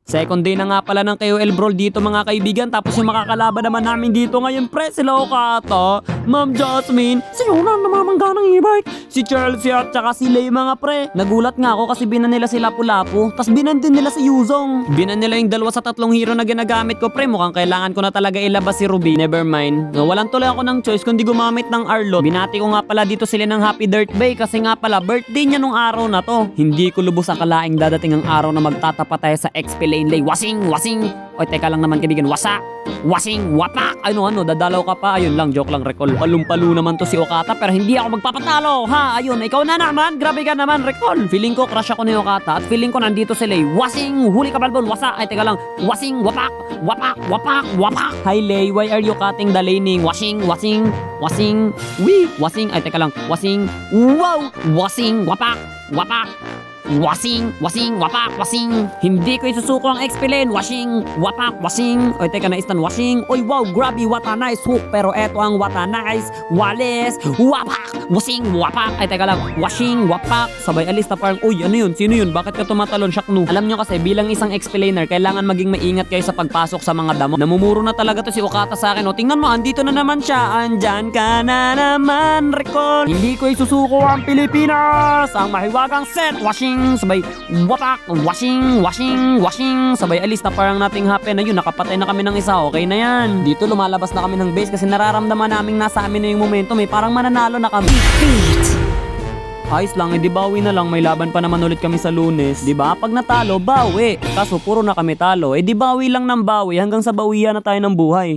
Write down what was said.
Second day na nga pala ng KOL Brawl dito mga kaibigan. Tapos yung makakalaban naman namin dito ngayon pre, sila Okata, Ma'am Jasmine, si Yonan na mamangga ng e-bike, si Chelsea at saka si Lay mga pre. Nagulat nga ako kasi binan nila si Lapu-Lapu, tas binan din nila si Yuzong. Binan nila yung 2 sa 3 hero na ginagamit ko pre. Mukhang kailangan ko na talaga ilabas si Ruby. Never mind. Walang tuloy ako ng choice kundi gumamit ng Arlot. Binati ko nga pala dito sila ng Happy Dirt Bay kasi nga pala birthday niya nung araw na to. Hindi ko lubos akalaing dadating ang araw na magtatapat tayo sa XP Lane Lay. Wasing! Oy, teka lang naman kaibigan. Wasa! Wasing! Wapak! Ano, dadalaw ka pa. Ayun lang, joke lang, Recall. Palumpalo naman to si Okata pero hindi ako magpapatalo. Ha, ayun, ikaw na naman. Grabe ka naman, Recall. Feeling ko crush ako ni Okata at feeling ko nandito sila. Wasing! Huli ka balbon. Wasa! Ay, teka lang. Wasing! Wapak! Wapak! Hi, Lay. Why are you cutting the laning? Wasing! Wee! Wasing! Ay, teka lang. Wasing! Wow! Wasing! Wapak! Wasing! Wapak! Wasing! Hindi ko isusuko ang XP lane. Wasing! Wapak! Wasing! Oy, teka na istan. Wasing! Oy, wow! Grabe! What a nice hook! Pero eto ang what a nice Walis! Wapak! Wasing! Wapak! Ay, teka lang. Wasing! Wapak! Sabay alis na parang, uy, ano yun? Sino yun? Bakit ka tumatalon, Shaknu? Alam nyo kasi, bilang isang XP laner, kailangan maging maingat kayo sa pagpasok sa mga damo. Namumuro na talaga to si Okata sa akin. O, tingnan mo, andito na naman siya. Andyan ka na naman, Recall. Hindi ko isusuko ang Pilipinas! Ang mahiwagang set! Wasing! Sabay wapak, washing, sabay alis na parang nating happen. Ayun, nakapatay na kami ng isa, okay na yan. Dito lumalabas na kami ng base kasi nararamdaman naming nasa amin na yung momentum parang mananalo na kami. Ayos lang, di bawi na lang, may laban pa naman ulit kami sa Lunes. Di ba? Pag natalo, bawi. Kaso puro na kami talo. Di bawi lang ng bawi hanggang sa bawian na tayo ng buhay.